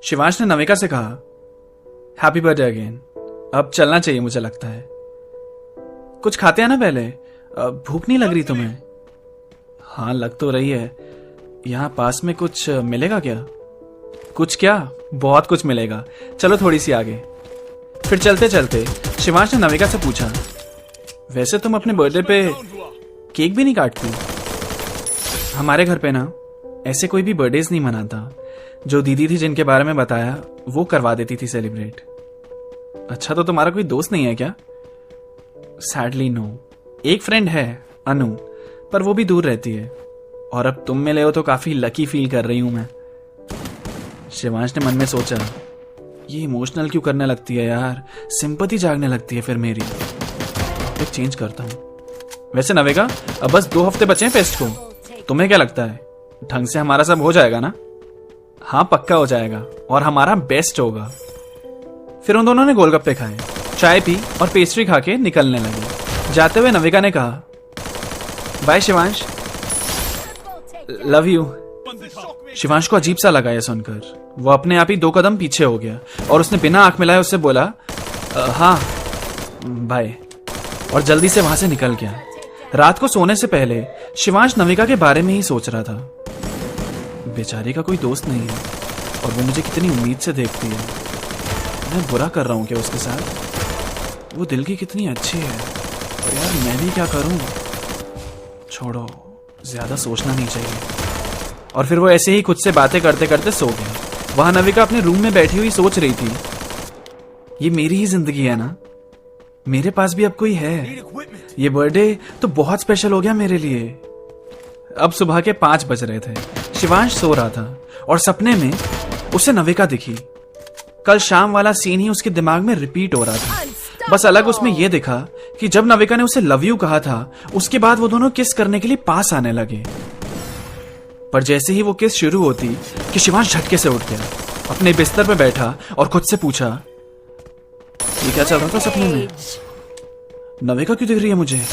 शिवांश ने नविका से कहा, हैप्पी बर्थडे अगेन। अब चलना चाहिए मुझे लगता है। कुछ खाते हैं ना पहले, भूख नहीं लग रही तुम्हें? हाँ लग तो रही है। यहाँ पास में कुछ मिलेगा क्या? कुछ क्या, बहुत कुछ मिलेगा, चलो थोड़ी सी आगे। फिर चलते चलते शिवांश ने नविका से पूछा, वैसे तुम अपने बर्थडे पे केक भी नहीं काटती? हमारे घर पे ना ऐसे कोई भी बर्थडेज नहीं मनाता। जो दीदी थी जिनके बारे में बताया वो करवा देती थी सेलिब्रेट। अच्छा तो तुम्हारा कोई दोस्त नहीं है क्या? Sadly no. एक फ्रेंड है अनु, पर वो भी दूर रहती है। और अब तुम मिले हो तो काफी लकी फील कर रही हूं मैं। शिवांश ने मन में सोचा, ये इमोशनल क्यों करने लगती है यार, सिंपैथी जागने लगती है फिर मेरी। टॉपिक चेंज करता हूं। वैसे नवेगा, अब बस 2 हफ्ते बचे हैं फेस्ट को, तुम्हें क्या लगता है ढंग से हमारा सब हो जाएगा ना? हाँ पक्का हो जाएगा और हमारा बेस्ट होगा। फिर उन दोनों ने गोलगप्पे खाए, चाय पी और पेस्ट्री खा के निकलने लगे। जाते हुए नविका ने कहा, bye Shivansh, love you. Shivansh को अजीब सा लगा यह सुनकर। वो अपने आप ही 2 कदम पीछे हो गया और उसने बिना आंख मिलाए उससे बोला, हाँ बाय, और जल्दी से वहां से निकल गया। रात को सोने से पहले शिवांश नविका के बारे में ही सोच रहा था। बेचारी का कोई दोस्त नहीं है और वो मुझे कितनी उम्मीद से देखती है। मैं बुरा कर रहा हूं क्या उसके साथ? वो दिल की कितनी अच्छी है और यार मैं भी क्या करूं? छोड़ो, ज्यादा सोचना नहीं चाहिए। और फिर वो ऐसे ही खुद से बातें करते करते सो गया। वहां नविका अपने रूम में बैठी हुई सोच रही थी, ये मेरी ही जिंदगी है ना, मेरे पास भी अब कोई है। ये बर्थडे तो बहुत स्पेशल हो गया मेरे लिए। अब सुबह के 5 बज रहे थे। शिवांश सो रहा था और सपने में उसे नविका दिखी। कल शाम वाला सीन ही उसके दिमाग में रिपीट हो रहा था। बस अलग उसमें यह दिखा कि जब नविका ने उसे लव यू कहा था, उसके बाद वो दोनों किस करने के लिए पास आने लगे। पर जैसे ही वो किस शुरू होती कि शिवांश झटके से उठ गया, अपने बिस्तर पर बैठा और खुद से पूछा, ये क्या चल रहा था सपने में? नविका क्यों दिख रही है मुझे?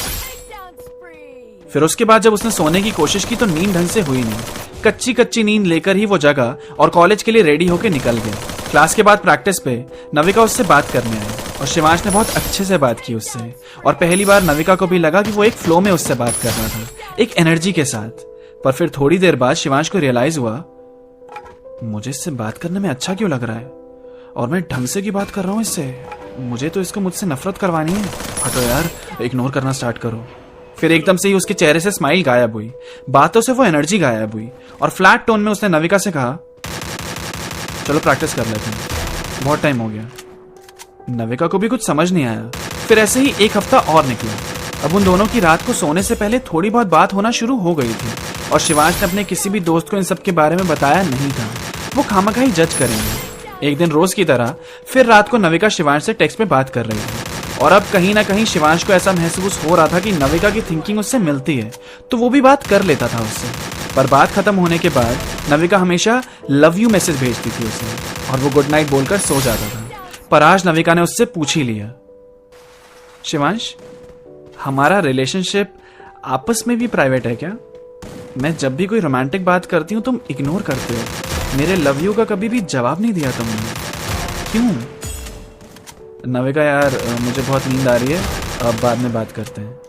फिर उसके बाद जब उसने सोने की कोशिश की तो नींद ढंग से हुई नहीं। कच्ची कच्ची नींद लेकर ही वो जगा और कॉलेज के लिए रेडी होकर निकल गया। क्लास के बाद प्रैक्टिस पे नविका उससे बात करने आई और शिवांश ने बहुत अच्छे से बात की उससे। और पहली बार नविका को भी लगा कि वो एक फ्लो में उससे बात कर रहा था, एक एनर्जी के साथ। पर फिर थोड़ी देर बाद शिवांश को रियलाइज हुआ, मुझे इससे बात करने में अच्छा क्यों लग रहा है और मैं ढंग से की बात कर रहा हूँ इससे। मुझे तो इसको मुझसे नफरत करवानी है। हटो यार, इग्नोर करना स्टार्ट करो। फिर एकदम से ही उसके चेहरे से स्माइल गायब हुई, बातों से वो एनर्जी गायब हुई और फ्लैट टोन में उसने नविका से कहा, चलो प्रैक्टिस कर लेते हैं, बहुत टाइम हो गया। नविका को भी कुछ समझ नहीं आया। फिर ऐसे ही 1 हफ्ता और निकला। अब उन दोनों की रात को सोने से पहले थोड़ी बहुत बात होना शुरू हो गई थी और शिवांश ने अपने किसी भी दोस्त को इन सब के बारे में बताया नहीं था। वो खामखा ही जज करेंगे। एक दिन रोज की तरह फिर रात को नविका शिवांश से टेक्स्ट में बात कर रही थी और अब कहीं ना कहीं शिवांश को ऐसा महसूस हो रहा था कि नविका की थिंकिंग उससे मिलती है तो वो भी बात कर लेता था उससे। पर बात खत्म होने के बाद नविका हमेशा लव यू मैसेज भेजती थी उसे और वो गुड नाइट बोलकर सो जाता था। पर आज नविका ने उससे पूछ ही लिया, शिवांश हमारा रिलेशनशिप आपस में भी प्राइवेट है क्या? मैं जब भी कोई रोमांटिक बात करती हूँ तुम इग्नोर करते हो। मेरे लव यू का कभी भी जवाब नहीं दिया तुमने, क्यों? नविका यार मुझे बहुत नींद आ रही है, अब बाद में बात करते हैं।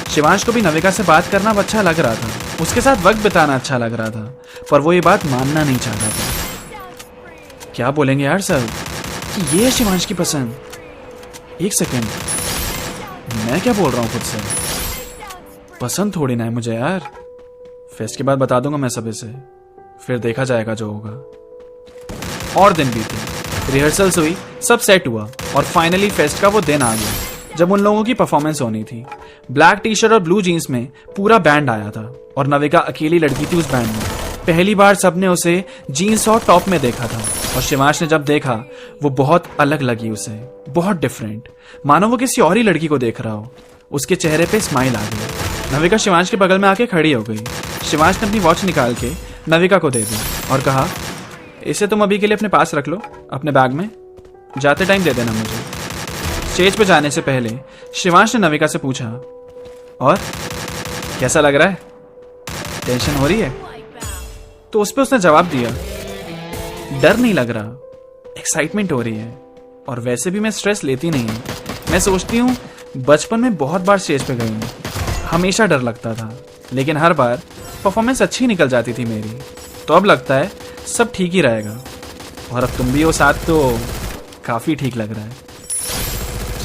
शिवांश को भी नविका से बात करना अच्छा लग रहा था, उसके साथ वक्त बिताना अच्छा लग रहा था, पर वो ये बात मानना नहीं चाहता था। क्या बोलेंगे यार सब कि ये है शिवांश की पसंद? एक सेकेंड, मैं क्या बोल रहा हूँ खुद से? पसंद थोड़ी ना है मुझे यार। फेस्ट के बाद बता दूंगा मैं सब इसे, फिर देखा जाएगा जो होगा। और दिन बीते, रिहर्सल्स हुई, सब सेट हुआ और फाइनली फेस्ट का वो दिन आ गया जब उन लोगों की परफॉर्मेंस होनी थी। ब्लैक टी शर्ट और ब्लू जीन्स में पूरा बैंड आया था और नविका अकेली लड़की थी उस बैंड में। पहली बार सबने उसे जीन्स और टॉप में देखा था और शिवांश ने जब देखा वो बहुत अलग लगी उसे, बहुत डिफरेंट, मानो वो किसी और ही लड़की को देख रहा हो। उसके चेहरे पे स्माइल आ गई। नविका शिवांश के बगल में आके खड़ी हो गई। शिवांश ने अपनी वॉच निकाल के नविका को दे दी और कहा, इसे तुम अभी के लिए अपने पास रख लो, अपने बैग में, जाते टाइम दे देना मुझे। स्टेज पे जाने से पहले शिवांश ने नविका से पूछा, और कैसा लग रहा है? टेंशन हो रही है? तो उस पे उसने जवाब दिया, डर नहीं लग रहा, एक्साइटमेंट हो रही है। और वैसे भी मैं स्ट्रेस लेती नहीं हूँ। मैं सोचती हूँ बचपन में बहुत बार स्टेज पे गई हूँ, हमेशा डर लगता था, लेकिन हर बार परफॉर्मेंस अच्छी निकल जाती थी मेरी। तो अब लगता है सब ठीक ही रहेगा। और अब तुम भी हो साथ तो काफी ठीक लग रहा है।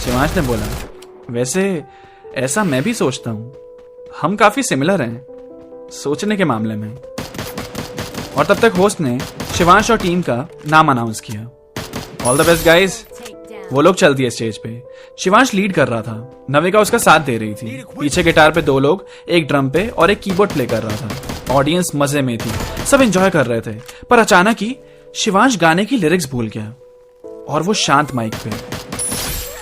शिवांश ने बोला, वैसे ऐसा मैं भी सोचता हूँ, हम काफी सिमिलर हैं सोचने के मामले में। और तब तक होस्ट ने शिवांश और टीम का नाम अनाउंस किया। All the best guys. वो लोग चल दिए स्टेज पे। शिवांश लीड कर रहा था, नविका उसका साथ दे रही थी। पीछे गिटार पे 2 लोग, एक ड्रम पे और एक कीबोर्ड प्ले कर रहा था। ऑडियंस मजे में थी, सब एंजॉय कर रहे थे। पर अचानक ही शिवांश गाने की लिरिक्स भूल गया और वो शांत माइक पे।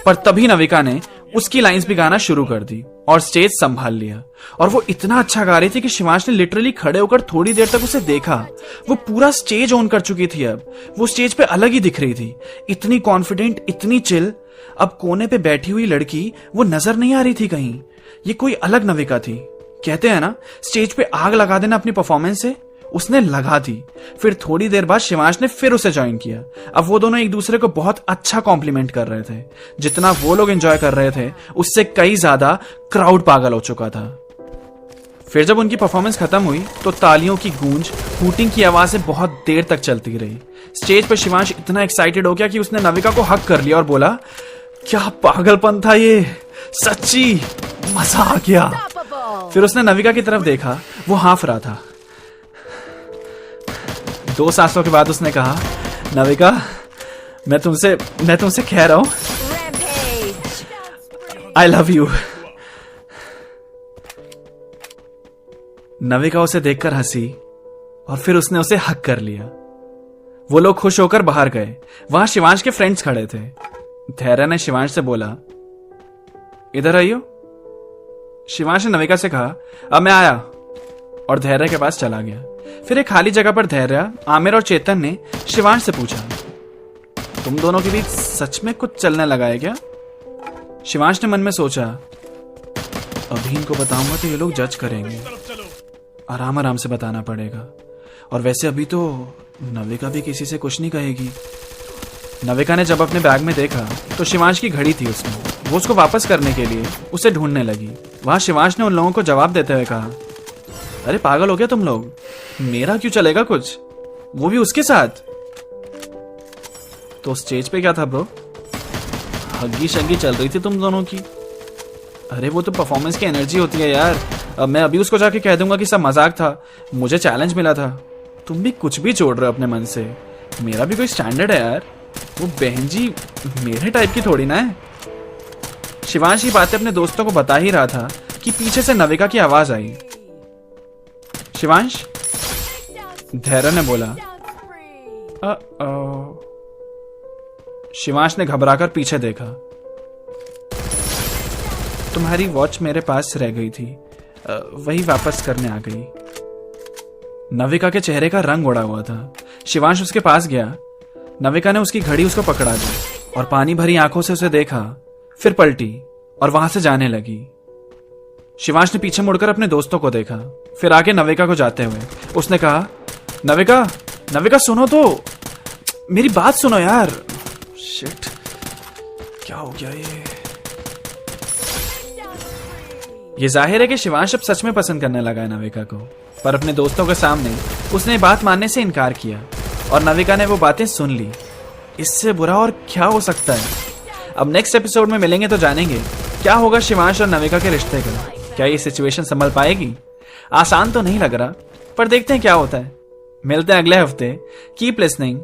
पर तभी नविका ने उसकी लाइंस भी गाना शुरू कर दी और स्टेज संभाल लिया। और वो इतना अच्छा गा रही थी कि शिवांश ने लिटरली खड़े होकर थोड़ी देर तक उसे देखा। वो पूरा स्टेज ऑन कर चुकी थी। अब वो स्टेज पे अलग ही दिख रही थी, इतनी कॉन्फिडेंट, इतनी चिल। अब कोने पे बैठी हुई लड़की वो नजर नहीं आ रही थी कहीं। ये कोई अलग नविका थी। कहते हैं ना, स्टेज पे आग लगा देना अपनी परफॉर्मेंस से, उसने लगा दी। फिर थोड़ी देर बाद शिवांश ने फिर उसे ज्वाइन किया। अब वो दोनों एक दूसरे को बहुत अच्छा कॉम्प्लीमेंट कर रहे थे। जितना वो लोग एंजॉय कर रहे थे, उससे कई ज्यादा क्राउड पागल हो चुका था। फिर जब उनकी परफॉर्मेंस खत्म हुई तो तालियों की गूंज, हूटिंग की आवाजें बहुत देर तक चलती रही। स्टेज पर शिवांश इतना एक्साइटेड हो गया कि उसने नविका को हक कर लिया और बोला, क्या पागलपन था ये, सच्ची मजा आ गया। फिर उसने नविका की तरफ देखा, वो हाँफ रहा था। 2 सांसों के बाद उसने कहा, नविका मैं तुमसे कह रहा हूं, आई लव यू। नविका उसे देखकर हंसी और फिर उसने उसे हक कर लिया। वो लोग खुश होकर बाहर गए। वहां शिवांश के फ्रेंड्स खड़े थे। धैर्य ने शिवांश से बोला, इधर आइयो। शिवांश ने नविका से कहा, अब मैं आया, और धैर्य के पास चला गया। फिर एक खाली जगह पर धैर्य, आमिर और चेतन ने शिवांश से पूछा, तुम दोनों के बीच सच में कुछ चलने लगा है क्या? शिवांश ने मन में सोचा, अभी इनको बताऊंगा तो ये लोग जज करेंगे, आराम आराम से बताना पड़ेगा। और वैसे अभी तो नविका भी किसी से कुछ नहीं कहेगी। नविका ने जब अपने बैग में देखा तो शिवांश की घड़ी थी उसमें। वो उसको वापस करने के लिए उसे ढूंढने लगी। वहां शिवांश ने उन लोगों को जवाब देते हुए कहा, अरे पागल हो गया तुम लोग, मेरा क्यों चलेगा कुछ, वो भी उसके साथ। तो स्टेज पे क्या था ब्रो, हग्गी शग्गी चल रही थी तुम दोनों की। अरे वो तो परफॉर्मेंस की एनर्जी होती है यार। अब मैं अभी उसको जाके कह दूंगा कि सब मजाक था, मुझे चैलेंज मिला था। तुम भी कुछ भी छोड़ रहे हो अपने मन से, मेरा भी कोई स्टैंडर्ड है यार। वो बहन जी मेरे टाइप की थोड़ी ना है। शिवांश ये बातें अपने दोस्तों को बता ही रहा था कि पीछे से नविका की आवाज आई। शिवांश, धैर्य ने बोला। शिवांश ने घबराकर पीछे देखा। तुम्हारी वॉच मेरे पास रह गई थी, वही वापस करने आ गई। नविका के चेहरे का रंग उड़ा हुआ था। शिवांश उसके पास गया। नविका ने उसकी घड़ी उसको पकड़ा दी और पानी भरी आंखों से उसे देखा, फिर पलटी और वहां से जाने लगी। शिवांश ने पीछे मुड़कर अपने दोस्तों को देखा, फिर आगे नविका को जाते हुए उसने कहा, नविका, नविका सुनो तो, मेरी बात सुनो यार। शिट, क्या हो गया ये जाहिर है कि शिवांश अब सच में पसंद करने लगा है नविका को, पर अपने दोस्तों के सामने उसने बात मानने से इनकार किया और नविका ने वो बातें सुन ली। इससे बुरा और क्या हो सकता है। अब नेक्स्ट एपिसोड में मिलेंगे तो जानेंगे क्या होगा शिवांश और नविका के रिश्ते का। क्या ये सिचुएशन संभल पाएगी? आसान तो नहीं लग रहा, पर देखते हैं क्या होता है। मिलते हैं अगले हफ्ते। Keep listening.